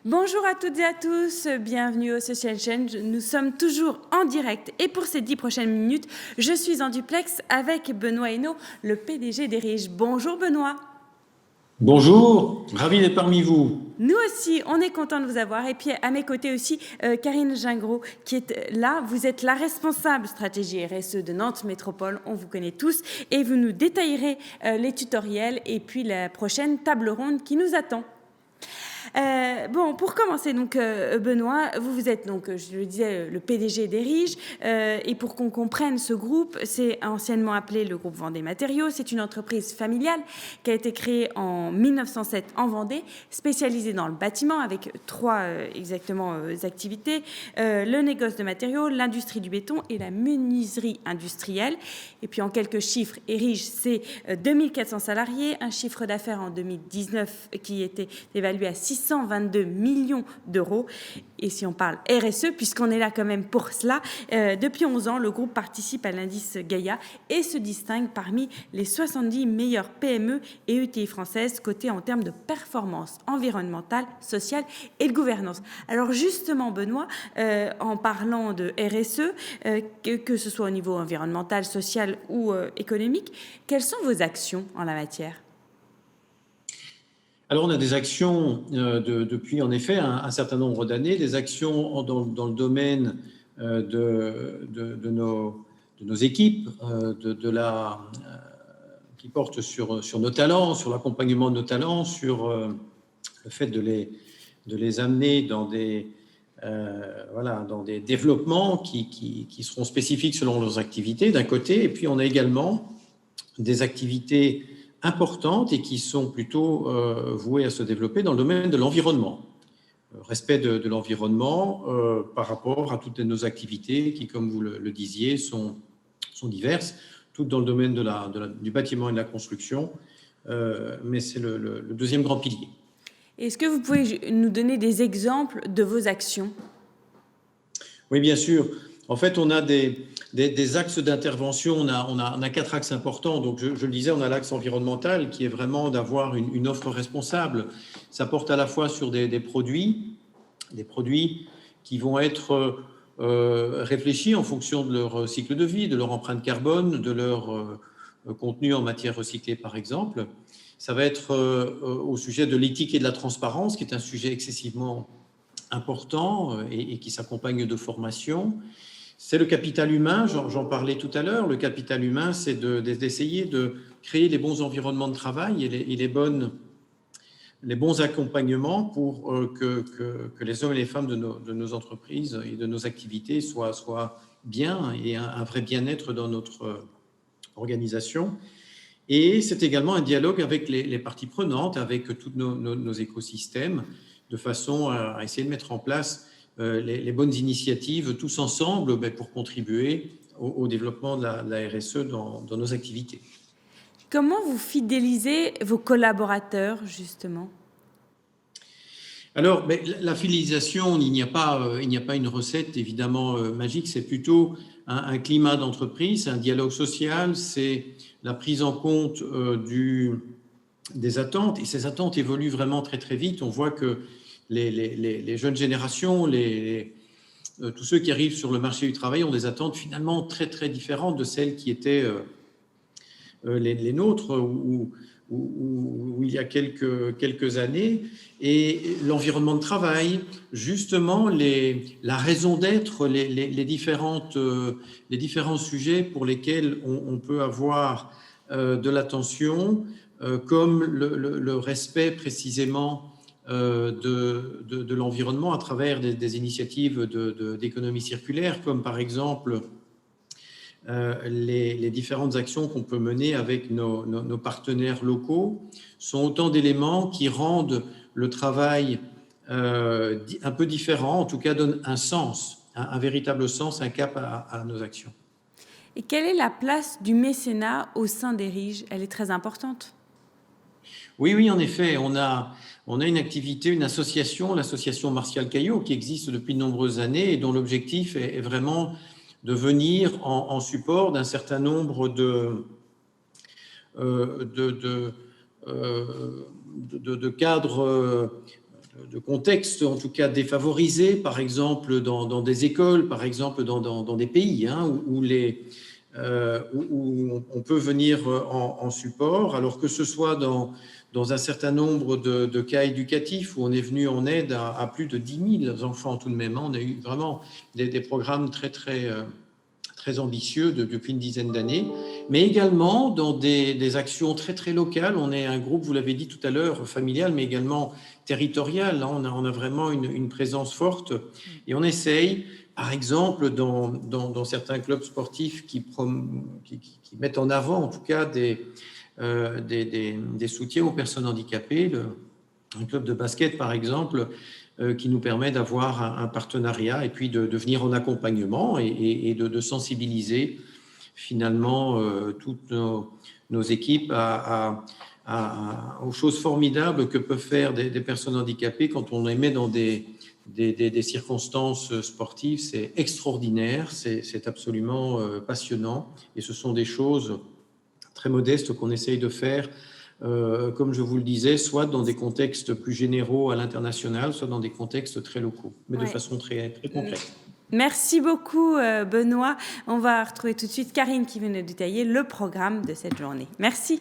Bonjour à toutes et à tous, bienvenue au Social Change. Nous sommes toujours en direct et pour ces 10 prochaines minutes, je suis en duplex avec Benoît Hainaut, le PDG d'Erige. Bonjour Benoît. Bonjour, ravi d'être parmi vous. Nous aussi, on est content de vous avoir. Et puis à mes côtés aussi, Karine Gingros, qui est là. Vous êtes la responsable stratégie RSE de Nantes Métropole. On vous connaît tous. Et vous nous détaillerez les tutoriels et puis la prochaine table ronde qui nous attend. Bon, pour commencer, donc, Benoît, vous êtes, donc, je le disais, le PDG d'Erige. Et pour qu'on comprenne ce groupe, c'est anciennement appelé le groupe Vendée Matériaux. C'est une entreprise familiale qui a été créée en 1907 en Vendée, spécialisée dans le bâtiment avec trois activités. Le négoce de matériaux, l'industrie du béton et la menuiserie industrielle. Et puis, en quelques chiffres, Erige, c'est 2400 salariés, un chiffre d'affaires en 2019 qui était évalué à 622 millions d'euros. Et si on parle RSE, puisqu'on est là quand même pour cela, depuis 11 ans, le groupe participe à l'indice Gaïa et se distingue parmi les 70 meilleures PME et ETI françaises cotées en termes de performance environnementale, sociale et de gouvernance. Alors justement, Benoît, en parlant de RSE, que ce soit au niveau environnemental, social ou économique, quelles sont vos actions en la matière ? Alors, on a des actions depuis, en effet, un certain nombre d'années, des actions dans le domaine de nos équipes, qui portent sur nos talents, sur l'accompagnement de nos talents, sur le fait de les amener dans des développements qui seront spécifiques selon leurs activités, d'un côté, et puis on a également des activités importantes et qui sont plutôt vouées à se développer dans le domaine de l'environnement. Respect de l'environnement par rapport à toutes nos activités qui, comme vous le disiez, sont diverses, toutes dans le domaine du bâtiment et de la construction, mais c'est le deuxième grand pilier. Est-ce que vous pouvez nous donner des exemples de vos actions ? Oui, bien sûr. En fait, on a des axes d'intervention. On a 4 axes importants. Donc, je le disais, on a l'axe environnemental qui est vraiment d'avoir une offre responsable. Ça porte à la fois sur des produits qui vont être réfléchis en fonction de leur cycle de vie, de leur empreinte carbone, de leur contenu en matière recyclée, par exemple. Ça va être au sujet de l'éthique et de la transparence, qui est un sujet excessivement important et qui s'accompagne de formation. C'est le capital humain, j'en parlais tout à l'heure. Le capital humain, c'est d'essayer de créer les bons environnements de travail et les bons accompagnements pour que les hommes et les femmes de nos entreprises et de nos activités soient bien et un vrai bien-être dans notre organisation. Et c'est également un dialogue avec les parties prenantes, avec tous nos écosystèmes, de façon à essayer de mettre en place les bonnes initiatives tous ensemble pour contribuer au développement de la RSE dans nos activités. Comment vous fidélisez vos collaborateurs, justement ? Alors, la fidélisation, il n'y a pas une recette évidemment magique, c'est plutôt un climat d'entreprise, un dialogue social, c'est la prise en compte des attentes, et ces attentes évoluent vraiment très très vite. On voit que les jeunes générations, tous ceux qui arrivent sur le marché du travail ont des attentes finalement très très différentes de celles qui étaient les nôtres où il y a quelques années. Et l'environnement de travail, justement, la raison d'être, les différents sujets pour lesquels on peut avoir de l'attention, comme le respect précisément de l'environnement à travers des initiatives d'économie circulaire, comme par exemple les différentes actions qu'on peut mener avec nos partenaires locaux, sont autant d'éléments qui rendent le travail un peu différent, en tout cas donnent un sens, un véritable sens, un cap à nos actions. Et quelle est la place du mécénat au sein d'Erige ? Elle est très importante. Oui, en effet, on a une activité, une association, l'association Martial Caillot, qui existe depuis de nombreuses années et dont l'objectif est vraiment de venir en support d'un certain nombre de cadres de contextes, en tout cas défavorisés, par exemple dans des écoles, par exemple dans des pays où on peut venir en support, alors que ce soit dans un certain nombre de cas éducatifs où on est venu en aide à plus de 10 000 enfants tout de même. On a eu vraiment des programmes très ambitieux depuis une dizaine d'années, mais également dans des actions très locales. On est un groupe, vous l'avez dit tout à l'heure, familial, mais également territorial. Là, on a vraiment une présence forte et on essaye, par exemple, dans certains clubs sportifs qui mettent en avant, en tout cas, des soutiens aux personnes handicapées. Un club de basket, par exemple, qui nous permet d'avoir un partenariat et puis de venir en accompagnement et de sensibiliser finalement toutes nos équipes aux choses formidables que peuvent faire des personnes handicapées quand on les met dans des circonstances sportives. C'est extraordinaire, c'est absolument passionnant et ce sont des choses très modestes qu'on essaye de faire, comme je vous le disais, soit dans des contextes plus généraux à l'international, soit dans des contextes très locaux, mais de façon très concrète. Merci beaucoup, Benoît. On va retrouver tout de suite Karine qui vient de détailler le programme de cette journée. Merci.